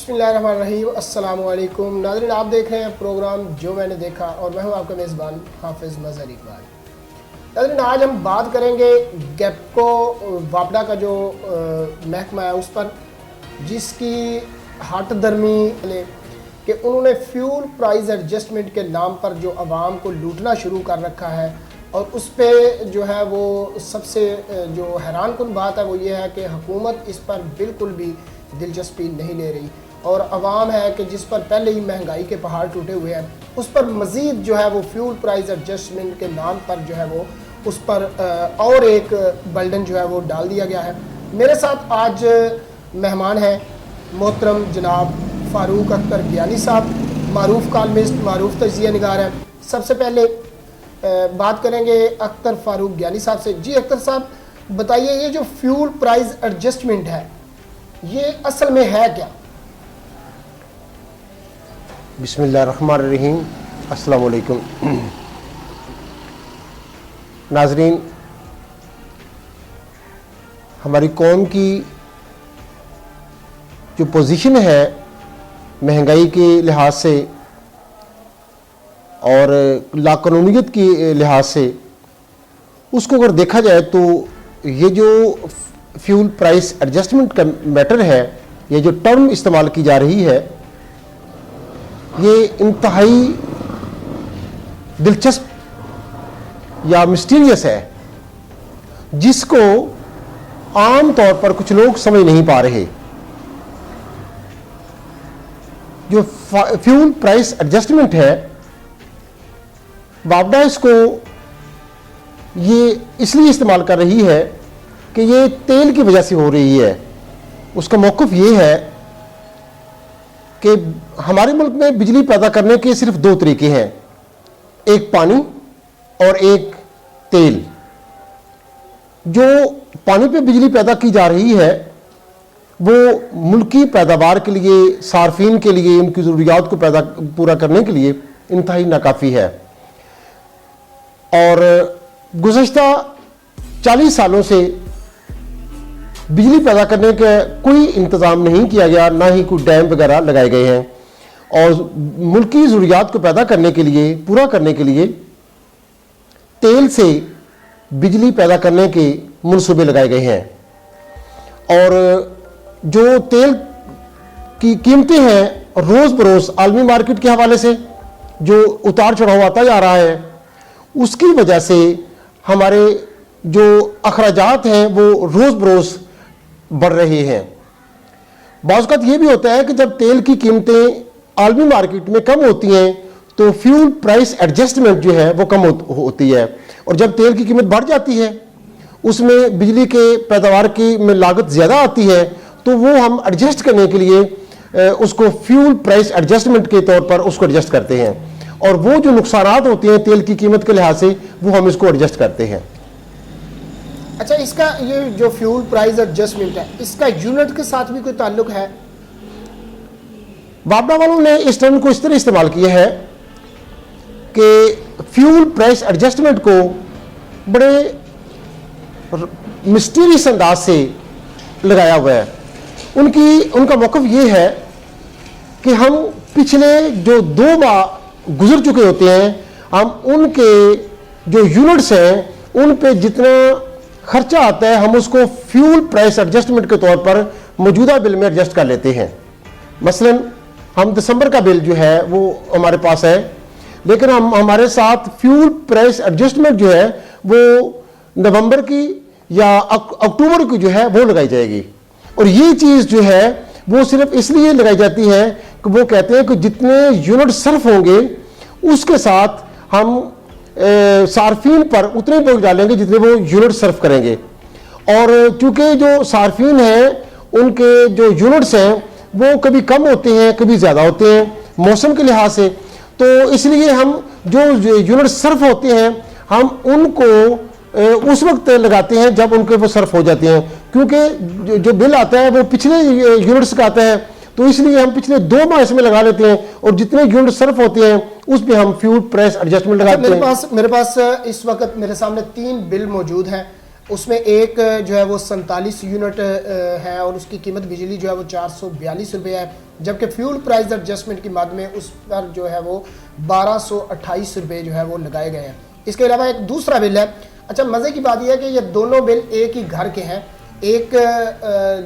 बिस्मिल्लाहिर्रहमानिर्रहीम। अस्सलाम वालेकुम नाज़रीन, आप देख रहे हैं प्रोग्राम जो मैंने देखा और मैं हूं आपका मेज़बान हाफिज़ मज़हर इकबाल। नाज़रीन, आज हम बात करेंगे गैपको वापडा का जो महकमा है उस पर, जिसकी हट दरमी कि उन्होंने फ्यूल प्राइस एडजस्टमेंट के नाम पर जो आवाम को लूटना शुरू कर रखा है। और उस पर जो है वो सबसे जो हैरान कुन बात है वो ये है कि हुकूमत इस पर बिल्कुल भी दिलचस्पी नहीं ले रही, और आवाम है कि जिस पर पहले ही महंगाई के पहाड़ टूटे हुए हैं उस पर मज़ीद जो है वो फ्यूल प्राइस एडजस्टमेंट के नाम पर जो है वो उस पर और एक बर्डन जो है वो डाल दिया गया है। मेरे साथ आज मेहमान हैं मोहतरम जनाब फ़ारूक अख्तर ज्ञानी साहब, मारूफ कॉलमिस्ट, मारूफ तजिया निगार हैं। सबसे पहले बात करेंगे अख्तर फ़ारूक ज्ञानी साहब से। जी अख्तर साहब, बताइए ये जो फ्यूल प्राइस एडजस्टमेंट है ये असल में है क्या? बिस्मिल्लाहिर्रहमानिर्रहीम। अस्सलाम वालेकुम नाज़रीन, हमारी कौम की जो पोजीशन है महंगाई के लिहाज से और लाकानूनियत की लिहाज से, उसको अगर देखा जाए तो ये जो फ्यूल प्राइस एडजस्टमेंट का मैटर है, ये जो टर्म इस्तेमाल की जा रही है, ये इंतहाई दिलचस्प या मिस्टीरियस है, जिसको आम तौर पर कुछ लोग समझ नहीं पा रहे। जो फ्यूल प्राइस एडजस्टमेंट है, वापडा इसको ये इसलिए इस्तेमाल कर रही है कि ये तेल की वजह से हो रही है। उसका मौक़िफ़ ये है कि हमारे मुल्क में बिजली पैदा करने के सिर्फ दो तरीके हैं, एक पानी और एक तेल। जो पानी पे बिजली पैदा की जा रही है वो मुल्की पैदावार के लिए, सार्फिन के लिए, उनकी ज़रूरियात को पूरा करने के लिए इंतहाई नाकाफ़ी है। और गुज़श्ता 40 सालों से बिजली पैदा करने का कोई इंतज़ाम नहीं किया गया, ना ही कोई डैम वगैरह लगाए गए हैं। और मुल्की ज़रूरियात को पैदा करने के लिए, पूरा करने के लिए तेल से बिजली पैदा करने के मनसूबे लगाए गए हैं। और जो तेल की कीमतें हैं रोज़ बरोज़ आलमी मार्केट के हवाले से जो उतार चढ़ाव आता जा रहा है, उसकी वजह से हमारे जो अखराजात हैं वो रोज़ बरोज़ बढ़ रहे हैं। बाज़ औक़ात ये भी होता है कि जब तेल की कीमतें आलमी मार्केट में कम होती हैं तो फ्यूल प्राइस एडजस्टमेंट जो है वो कम होती है, और जब तेल की कीमत बढ़ जाती है उसमें बिजली के पैदावार की में लागत ज़्यादा आती है, तो वो हम एडजस्ट करने के लिए उसको फ्यूल प्राइस एडजस्टमेंट के तौर पर उसको एडजस्ट करते हैं। और वो जो नुकसानात होते हैं तेल की कीमत के लिहाज से वो हम इसको एडजस्ट करते हैं। अच्छा, इसका ये जो फ्यूल प्राइस एडजस्टमेंट है इसका यूनिट के साथ भी कोई ताल्लुक है? वापडा वालों ने इस टर्म को इस तरह इस्तेमाल किया है कि फ्यूल प्राइस एडजस्टमेंट को बड़े मिस्टीरियस अंदाज से लगाया हुआ है। उनका मौक़िफ़ ये है कि हम पिछले जो 2 माह गुजर चुके होते हैं, हम उनके जो यूनिट्स हैं उन पे जितना खर्चा आता है हम उसको फ्यूल प्राइस एडजस्टमेंट के तौर पर मौजूदा बिल में एडजस्ट कर लेते हैं। मसलन हम दिसंबर का बिल जो है वो हमारे पास है, लेकिन हमारे साथ फ्यूल प्राइस एडजस्टमेंट जो है वो नवंबर की या अक्टूबर की जो है वो लगाई जाएगी। और ये चीज़ जो है वो सिर्फ इसलिए लगाई जाती है कि वो कहते हैं कि जितने यूनिट सर्फ होंगे उसके साथ हम सार्फिन पर उतने बोझ डालेंगे जितने वो यूनिट सर्फ करेंगे। और चूँकि जो सार्फिन हैं उनके जो यूनिट्स हैं वो कभी कम होते हैं कभी ज़्यादा होते हैं मौसम के लिहाज से, तो इसलिए हम जो यूनिट सर्फ होते हैं हम उनको उस वक्त लगाते हैं जब उनके वो सर्फ हो जाते हैं, क्योंकि जो बिल आता है वो पिछले यूनिट्स का आता है, तो इसलिए हम पिछले 2 माह इसमें लगा लेते हैं और जितने यूनिट सर्फ होते हैं उस पर हम फ्यूल प्राइस एडजस्टमेंट लगाते हैं। मेरे पास इस वक्त मेरे सामने 3 बिल मौजूद हैं। उसमें एक जो है वो 47 यूनिट है और उसकी कीमत बिजली जो है वो 442 रुपये है, जबकि फ्यूल प्राइस एडजस्टमेंट की मद में उस पर जो है वो 1228 रुपये जो है वो लगाए गए हैं। इसके अलावा एक दूसरा बिल है। अच्छा, मज़े की बात यह है कि ये दोनों बिल एक ही घर के हैं। एक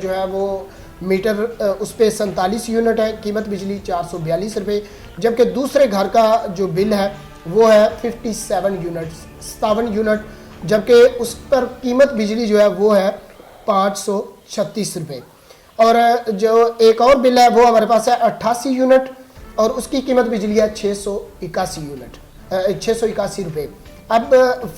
जो है वो मीटर उस पर 47 यूनिट है, कीमत बिजली 442 रुपये, जबकि दूसरे घर का जो बिल है वो है 57 यूनिट, जबकि उस पर कीमत बिजली जो है वो है 536 रुपये। और जो एक और बिल है वो हमारे पास है 88 यूनिट और उसकी कीमत बिजली है 681 रुपये। अब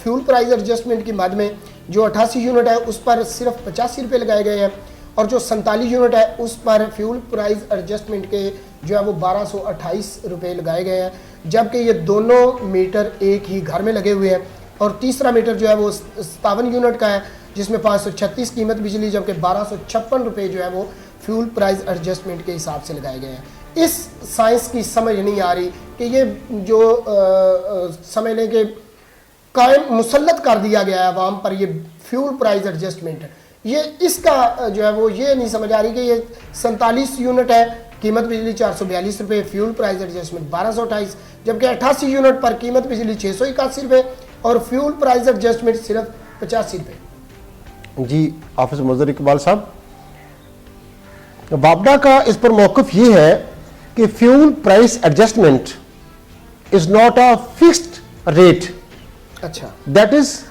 फ्यूल प्राइस एडजस्टमेंट की मद में जो 88 यूनिट है उस पर सिर्फ 85 रुपये लगाए गए हैं और जो 47 यूनिट है उस पर फ्यूल प्राइस एडजस्टमेंट के जो है वो 1228 रुपये लगाए गए हैं, जबकि ये दोनों मीटर एक ही घर में लगे हुए हैं। और तीसरा मीटर जो है वो 57 यूनिट का है जिसमें 536 कीमत बिजली, जबकि 1256 रुपये जो है वो फ्यूल प्राइस एडजस्टमेंट के हिसाब से लगाए गए हैं। इस साइंस की समझ नहीं आ रही कि ये जो समझ लें कि कायम मुसल्लत कर दिया गया है आवाम पर ये फ्यूल प्राइस एडजस्टमेंट, ये इसका जो है वो ये नहीं समझ आ रही कि ये 47 यूनिट है, कीमत बिजली 442 रुपये, फ्यूल प्राइस एडजस्टमेंट 1228, जबकि 88 यूनिट पर कीमत बिजली 681 रुपये और फ्यूल प्राइस एडजस्टमेंट सिर्फ 85 रुपये। जी हाफिज मजहर इकबाल साहब, वापडा का इस पर मौक़िफ़ ये है कि fuel price adjustment is not a fixed rate, अच्छा, that is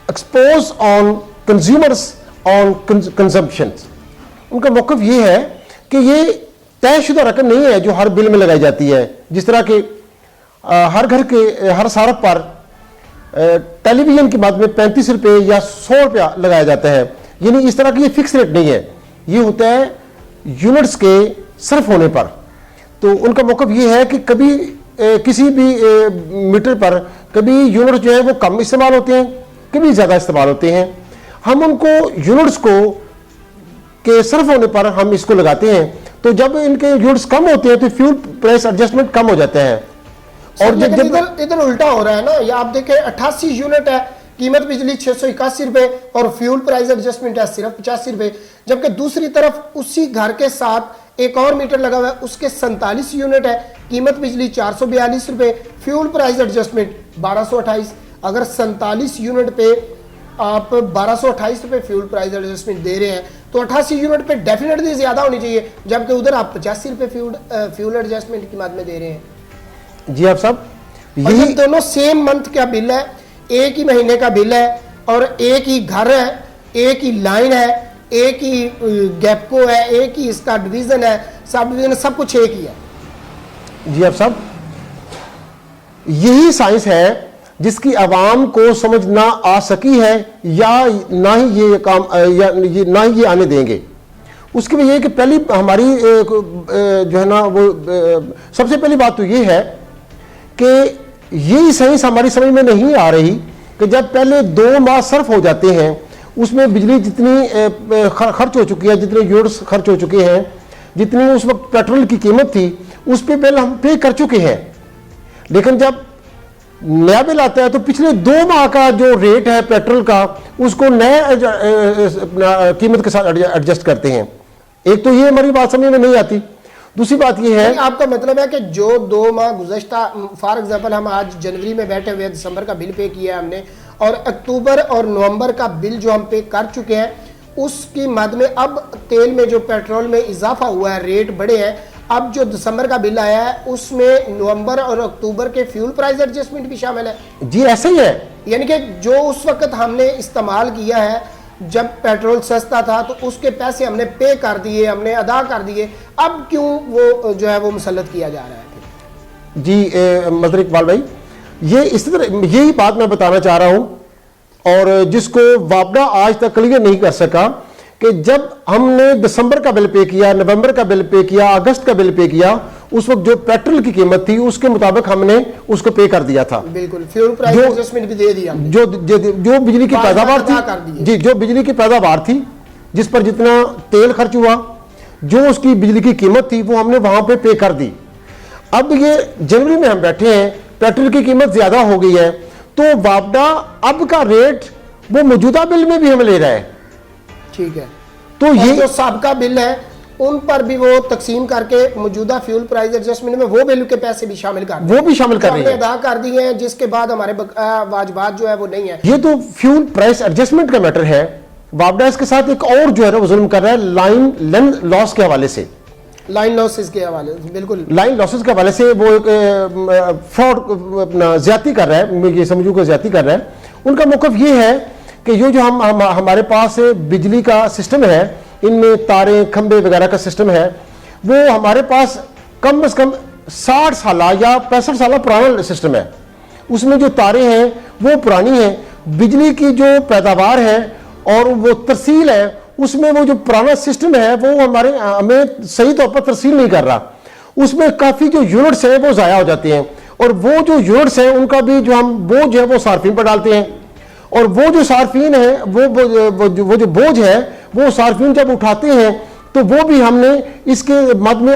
expose on consumers on consumption. उनका मौक़िफ़ ये है कि ये तयशुदा रकम नहीं है जो हर बिल में लगाई जाती है। जिस तरह के हर घर के हर सारफ पर टेलीविज़न की मद में 35 रुपये या 100 रुपया लगाया जाता है, यानी इस तरह की ये फिक्स रेट नहीं है, ये होता है यूनिट्स के सर्फ होने पर। तो उनका मौक़िफ़ ये है कि कभी किसी भी मीटर पर कभी यूनिट जो है वो कम इस्तेमाल होते हैं, कभी ज़्यादा इस्तेमाल होते हैं। हम उनको यूनिट्स को के सर्फ होने पर हम इसको लगाते हैं, तो जब इनके यूनिट्स कम होते हैं तो फ्यूल प्राइस एडजस्टमेंट कम हो जाता है। और जब इधर उल्टा हो रहा है ना, या आप देखें 88 यूनिट है, कीमत बिजली 681 रुपये और फ्यूल प्राइस एडजस्टमेंट है सिर्फ 85 रुपये, जबकि दूसरी तरफ उसी घर के साथ एक और मीटर लगा हुआ है, उसके 47 यूनिट है, कीमत बिजली 442 रुपये, फ्यूल प्राइस एडजस्टमेंट 1228। अगर 47 यूनिट पे आप 1228 रुपये फ्यूल प्राइस एडजस्टमेंट दे रहे हैं तो 88 यूनिट पे डेफिनेटली ज़्यादा होनी चाहिए, जबकि उधर आप 85 रुपये फ्यूल एडजस्टमेंट की मद में दे रहे हैं। जी आप साहब, यही दोनों सेम मंथ का बिल है, एक ही महीने का बिल है और एक ही घर है, एक ही लाइन है, एक ही गैपको है, एक ही इसका डिवीज़न है, सब डिवीज़न सब कुछ एक ही है। जी आप साहब, यही साइंस है जिसकी आवाम को समझ ना आ सकी है या ना ही ये काम ना ही ये आने देंगे। उसकी वजह कि पहली हमारी जो है ना वो सबसे पहली बात तो ये है कि यही साइंस हमारी समझ में नहीं आ रही कि जब पहले 2 माह सर्फ हो जाते हैं उसमें बिजली जितनी खर्च हो चुकी है, जितने यूनिट्स खर्च हो चुके हैं, जितनी उस वक्त पेट्रोल की कीमत थी उस पर बिल हम पे कर चुके हैं, लेकिन जब नया बिल आता है तो पिछले 2 माह का जो रेट है पेट्रोल का उसको नए कीमत के साथ एडजस्ट करते हैं। एक तो ये हमारी बात समझ में नहीं आती। दूसरी बात ये है, आपका मतलब है कि जो 2 माह गुज़श्ता, फॉर एग्जांपल हम आज जनवरी में बैठे हुए, दिसंबर का बिल पे किया हमने और अक्टूबर और नवंबर का बिल जो हम पे कर चुके हैं, उसकी मद में अब तेल में जो पेट्रोल में इजाफा हुआ है, रेट बढ़े हैं, अब जो दिसंबर का बिल आया है उसमें नवंबर और अक्टूबर के फ्यूल प्राइस एडजस्टमेंट भी शामिल है। जी ऐसा ही है, यानी कि जो उस वक्त हमने इस्तेमाल किया है जब पेट्रोल सस्ता था तो उसके पैसे हमने पे कर दिए, हमने अदा कर दिए, अब क्यों वो जो है वो मुसल्लत किया जा रहा है? जी मजहर इकबाल भाई, ये इस तरह यही बात मैं बताना चाह रहा हूं और जिसको वापडा आज तक क्लियर नहीं कर सका कि जब हमने दिसंबर का बिल पे किया, नवंबर का बिल पे किया, अगस्त का बिल पे किया, उस वक्त जो पेट्रोल की कीमत थी उसके मुताबिक हमने उसको पे कर दिया था। बिल्कुल, फ्यूल प्राइस एडजस्टमेंट भी दे दिया। जो बिजली की पैदावार थी, जी जो बिजली की पैदावार थी, जिस पर जितना तेल खर्च हुआ, जो उसकी बिजली की कीमत थी वो हमने वहां पे कर दी। अब ये जनवरी में हम बैठे हैं, पेट्रोल की कीमत ज्यादा हो गई है, तो वापडा अब का रेट वो मौजूदा बिल में भी हमें ले रहा है। ठीक है, तो और ये जो साबका बिल है उन पर भी वो तकसीम करके मौजूदा फ्यूल प्राइस एडजस्टमेंट में वो बिल के पैसे भी शामिल कर वो भी शामिल कर रही है, अदा कर दिए हैं, जिसके बाद हमारे वाजबात जो है वो नहीं है। ये तो फ्यूल प्राइस एडजस्टमेंट का मैटर है। वापडा इसके साथ एक और जो है ना वो जुल्म कर रहा है लाइन लॉस के हवाले से, लाइन लॉसेस के हवाले से, बिल्कुल लाइन लॉसेस के हवाले से वो एक फ्रॉड अपना ज्यादती कर रहा है, मैं ये समझूं कि ज्यादती कर रहा है। उनका मौक़िफ़ ये है कि ये जो हमारे पास बिजली का सिस्टम है, इनमें तारे खंबे वगैरह का सिस्टम है, वो हमारे पास कम से कम 60 साल या 65 साल पुराना सिस्टम है। उसमें जो तारे हैं वो पुरानी हैं, बिजली की जो पैदावार है और वो तरसील है, उसमें वो जो पुराना सिस्टम है वो हमें सही तौर पर तरसील नहीं कर रहा। उसमें काफ़ी जो यूनिट्स हैं वो ज़ाया हो जाते हैं, और वो जो यूनिट्स हैं उनका भी जो हम बोझ है वो सार्फिन पर डालते हैं, और वो जो सार्फिन है वो जो बोझ है वो सार्फिन जब उठाते हैं तो वो भी हमने इसके मद में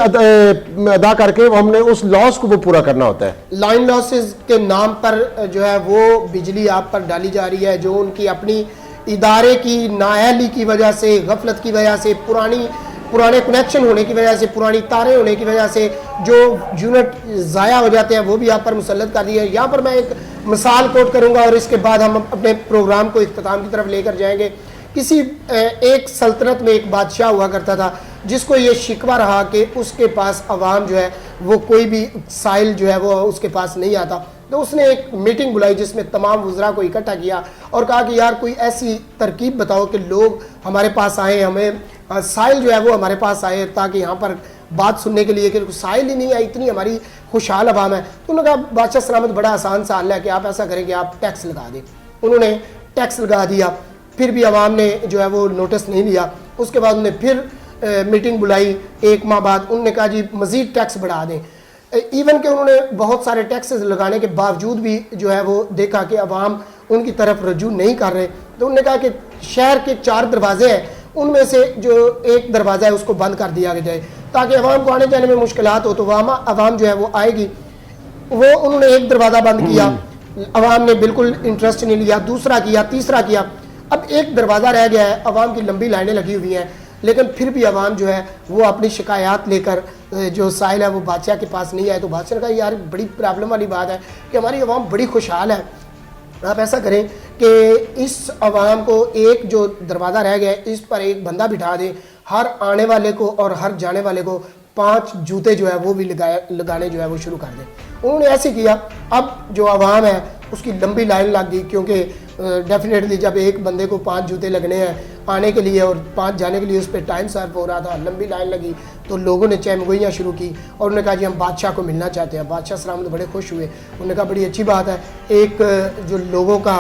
अदा करके हमने उस लॉस को वो पूरा करना होता है। लाइन लॉसेस के नाम पर जो है वो बिजली आप पर डाली जा रही है, जो उनकी अपनी इदारे की नाअहली की वजह से, गफलत की वजह से, पुराने कनेक्शन होने की वजह से, पुरानी तारें होने की वजह से जो यूनिट ज़ाया हो जाते हैं वो भी आप पर मुसल्लत कर दिए। यहाँ पर मैं एक मिसाल कोट करूँगा और इसके बाद हम अपने प्रोग्राम को इख्तिताम की तरफ लेकर जाएंगे। किसी एक सल्तनत में एक बादशाह हुआ करता था जिसको ये शिकवा रहा कि उसके पास अवाम जो है वो कोई भी साइल जो है वो उसके पास नहीं आता। तो उसने एक मीटिंग बुलाई जिसमें तमाम वज़रा को इकट्ठा किया और कहा कि यार कोई ऐसी तरकीब बताओ कि लोग हमारे पास आए, हमें साइल जो है वो हमारे पास आए, ताकि यहाँ पर बात सुनने के लिए कि साइल ही नहीं है, इतनी हमारी खुशहाल अवाम है। तो उन्होंने कहा बादशाह सलामत बड़ा आसान सा हल है कि आप ऐसा करें कि आप टैक्स लगा दें। उन्होंने टैक्स लगा दिया, फिर भी अवाम ने जो है वो नोटिस नहीं लिया। उसके बाद उन्होंने फिर मीटिंग बुलाई, एक माह बाद उन्होंने कहा जी मज़ीद टैक्स बढ़ा दें। इवन कि उन्होंने बहुत सारे टैक्सेस लगाने के बावजूद भी जो है वो देखा कि अवाम उनकी तरफ रजू नहीं कर रहे। तो उन्होंने कहा कि शहर के 4 दरवाजे हैं, उनमें से जो एक दरवाज़ा है उसको बंद कर दिया जाए ताकि अवाम को आने जाने में मुश्किलात हो, तो अवाम जो है वो आएगी। वो उन्होंने एक दरवाज़ा बंद किया, अवाम ने बिल्कुल इंटरेस्ट नहीं लिया, दूसरा किया, तीसरा किया, अब एक दरवाज़ा रह गया है। अवाम की लंबी लाइनें लगी हुई हैं, लेकिन फिर भी अवाम जो है वो अपनी शिकायत लेकर जो साइल है वो बादशाह के पास नहीं आए। तो बादशाह ने कहा यार बड़ी प्रॉब्लम वाली बात है कि हमारी अवाम बड़ी खुशहाल है, आप ऐसा करें कि इस अवाम को एक जो दरवाज़ा रह गया है इस पर एक बंदा बिठा दें, हर आने वाले को और हर जाने वाले को 5 जूते जो है वो भी लगाने जो है वो शुरू कर दें। उन्होंने ऐसे किया। अब जो अवाम है उसकी लंबी लाइन लग गई, क्योंकि डेफिनेटली जब एक बंदे को 5 जूते लगने हैं आने के लिए और 5 जाने के लिए उस पर टाइम सर्व हो रहा था, लंबी लाइन लगी। तो लोगों ने चहमगोइयाँ शुरू की और उन्होंने कहा जी हम बादशाह को मिलना चाहते हैं। बादशाह सलामत बड़े खुश हुए, उन्होंने कहा बड़ी अच्छी बात है। एक जो लोगों का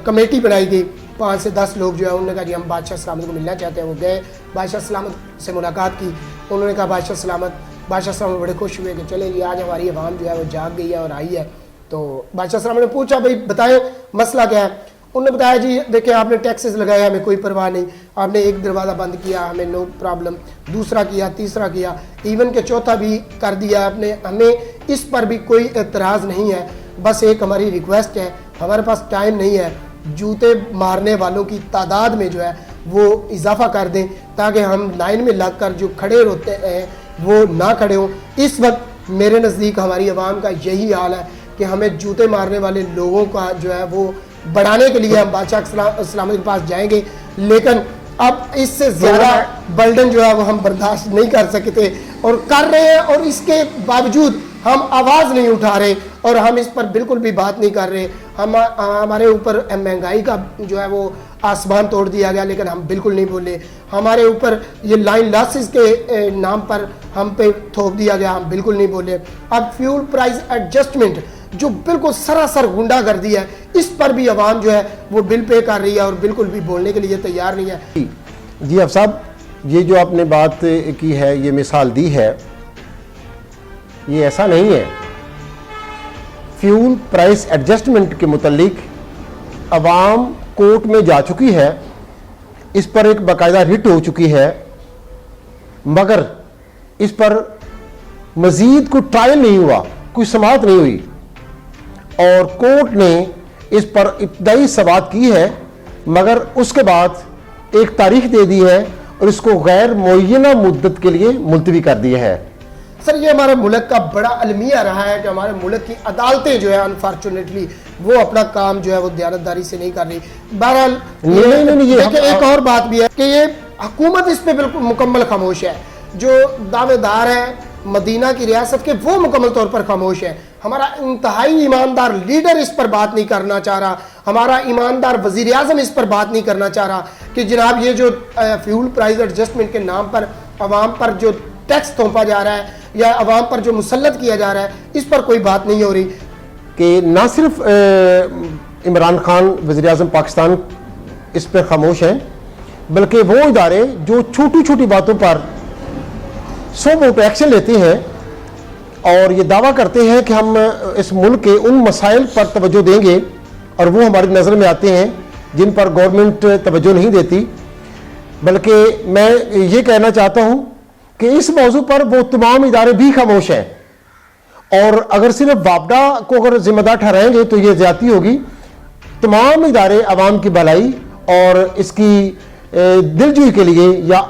कमेटी बनाई गई, 5 से 10 लोग जो है, उन्होंने कहा जी हम बादशाह सलामत को मिलना चाहते हैं। वो गए, बादशाह सलामत से मुलाकात की। उन्होंने कहा बादशाह सलामत बड़े खुश हुए कि चले जी आज हमारी अवाम जो है वो जाग गई है और आई है। तो बादशाह सलामत ने पूछा भाई बताएं मसला क्या है। उन्होंने बताया जी देखिए आपने टैक्सेस लगाए, हमें कोई परवाह नहीं, आपने एक दरवाज़ा बंद किया, हमें नो प्रॉब्लम, दूसरा किया, तीसरा किया, इवन के चौथा भी कर दिया आपने, हमें इस पर भी कोई एतराज़ नहीं है। बस एक हमारी रिक्वेस्ट है, हमारे पास टाइम नहीं है, जूते मारने वालों की तादाद में जो है वो इजाफा कर दें ताकि हम लाइन में लग कर जो खड़े होते हैं वो ना खड़े हों। इस वक्त मेरे नज़दीक हमारी आवाम का यही हाल है कि हमें जूते मारने वाले लोगों का जो है वो बढ़ाने के लिए हम बादशाह सलामत के पास जाएंगे, लेकिन अब इससे ज़्यादा बर्डन जो है वो हम बर्दाश्त नहीं कर सकते और कर रहे हैं, और इसके बावजूद हम आवाज़ नहीं उठा रहे और हम इस पर बिल्कुल भी बात नहीं कर रहे। हमारे ऊपर महंगाई का जो है वो आसमान तोड़ दिया गया, लेकिन हम बिल्कुल नहीं बोले। हमारे ऊपर ये लाइन लॉसेस के नाम पर हम पे थोप दिया गया, हम बिल्कुल नहीं बोले। अब फ्यूल प्राइस एडजस्टमेंट जो बिल्कुल सरासर गुंडागर्दी है, इस पर भी आवाम जो है वो बिल पे कर रही है और बिल्कुल भी बोलने के लिए तैयार नहीं है। जी अब साहब, ये जो आपने बात की है, ये मिसाल दी है, ये ऐसा नहीं है। फ्यूल प्राइस एडजस्टमेंट के मुतालिक अवाम कोर्ट में जा चुकी है, इस पर एक बाकायदा रिट हो चुकी है, मगर इस पर मजीद कोई ट्रायल नहीं हुआ, कोई समाअत नहीं हुई और कोर्ट ने इस पर इब्तदाई समाअत की है मगर उसके बाद एक तारीख दे दी है और इसको गैर मुअय्यना मुद्दत के लिए मुलतवी कर दिया है। सर ये हमारे मुल्क का बड़ा अलमिया रहा है कि हमारे मुल्क की अदालतें जो है अनफॉर्चुनेटली वो अपना काम जो है वो दयानतदारी से नहीं कर रही। बहरहाल देखिए एक और बात भी है कि ये हुकूमत इस पे बिल्कुल मुकम्मल खामोश है। जो दावेदार है मदीना की रियासत के वो मुकम्मल तौर पर खामोश है। हमारा इंतहाई ईमानदार लीडर इस पर बात नहीं करना चाह रहा, हमारा ईमानदार वज़ीर आज़म इस पर बात नहीं करना चाह रहा कि जनाब ये जो फ्यूल प्राइस एडजस्टमेंट के नाम पर अवाम पर जो टैक्स थोपा जा रहा है या अवाम पर जो मुसल्लत किया जा रहा है इस पर कोई बात नहीं हो रही। कि ना सिर्फ इमरान खान वज़ीर आज़म पाकिस्तान इस पर खामोश हैं, बल्कि वो इदारे जो छोटी छोटी बातों पर सो मोटो एक्शन लेते हैं और ये दावा करते हैं कि हम इस मुल्क के उन मसाइल पर तवज्जो देंगे और वो हमारी नज़र में आते हैं जिन पर गवर्नमेंट तवज्जो नहीं देती। बल्कि मैं ये कहना चाहता हूँ कि इस मौजू पर वो तमाम इदारे भी खामोश हैं और अगर सिर्फ वापडा को अगर जिम्मेदार ठहराएंगे तो ये ज्यादती होगी। तमाम इदारे आवाम की भलाई और इसकी दिलजोई के लिए या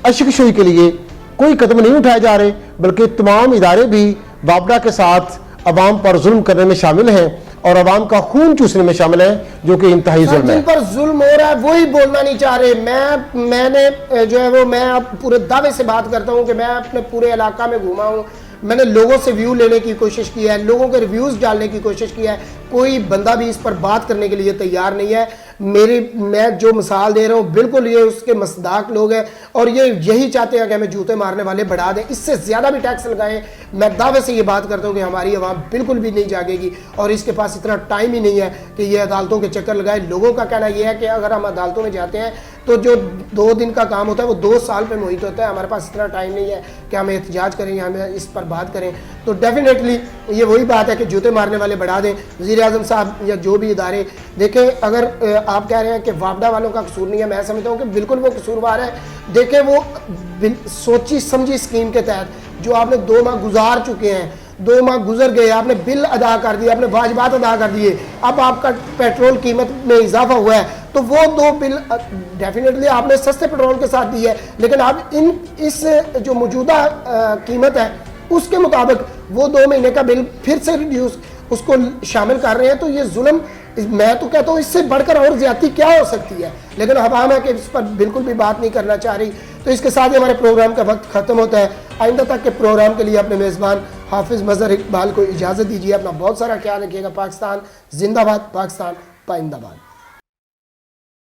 अशकशोई के लिए कोई कदम नहीं उठाए जा रहे, बल्कि तमाम इदारे भी वापडा के साथ अवाम पर जुल्म करने में शामिल हैं और अवाम का खून चूसने में शामिल है, जो कि इंतहाई जुल्म है। जिन पर जुल्म हो रहा है वही बोलना नहीं चाह रहे। मैंने जो है वो मैं अब पूरे दावे से बात करता हूँ कि मैं अपने पूरे इलाका में घूमा हूँ, मैंने लोगों से व्यू लेने की कोशिश की है, लोगों के रिव्यूज़ डालने की कोशिश की है, कोई बंदा भी इस पर बात करने के लिए तैयार नहीं है। मैं जो मिसाल दे रहा हूँ बिल्कुल ये उसके मसदाक लोग हैं और ये यही चाहते हैं कि हमें जूते मारने वाले बढ़ा दें, इससे ज़्यादा भी टैक्स लगाएं। मैं दावे से ये बात करता हूँ कि हमारी आवाम बिल्कुल भी नहीं जागेगी और इसके पास इतना टाइम ही नहीं है कि ये अदालतों के चक्कर लगाए। लोगों का कहना यह है कि अगर हम अदालतों में जाते हैं तो जो 2 दिन का काम होता है वो 2 साल पे मुहित होता है। हमारे पास इतना टाइम नहीं है कि हम एहतजाज करें या हमें इस पर बात करें। तो डेफिनेटली ये वही बात है कि जूते मारने वाले बढ़ा दें। वज़ीर आज़म साहब या जो भी इदारे देखें, अगर आप कह रहे हैं कि वापडा वालों का कसूर नहीं है, मैं समझता हूँ कि बिल्कुल वो कसूरवार है। देखें वो सोची समझी स्कीम के तहत जो आपने 2 माह गुजार चुके हैं, 2 माह गुजर गए, आपने बिल अदा कर दिए, आपने वाजिबात अदा कर दिए, अब आपका पेट्रोल कीमत में इजाफा हुआ है तो वो 2 बिल डेफिनेटली आपने सस्ते पेट्रोल के साथ दी है, लेकिन आप इस जो मौजूदा कीमत है उसके मुताबिक वो 2 महीने का बिल फिर से रिड्यूस उसको शामिल कर रहे हैं। तो ये जुल्म, मैं तो कहता हूँ इससे बढ़कर और ज्यादती क्या हो सकती है, लेकिन अवाम है कि इस पर बिल्कुल भी बात नहीं करना चाह रही। तो इसके साथ ही हमारे प्रोग्राम का वक्त खत्म होता है। आइंदा तक के प्रोग्राम के लिए अपने मेज़बान हाफिज़ मज़हर इकबाल को इजाज़त दीजिए। अपना बहुत सारा ख्याल रखिएगा। पाकिस्तान जिंदाबाद, पाकिस्तान पाइंदाबाद।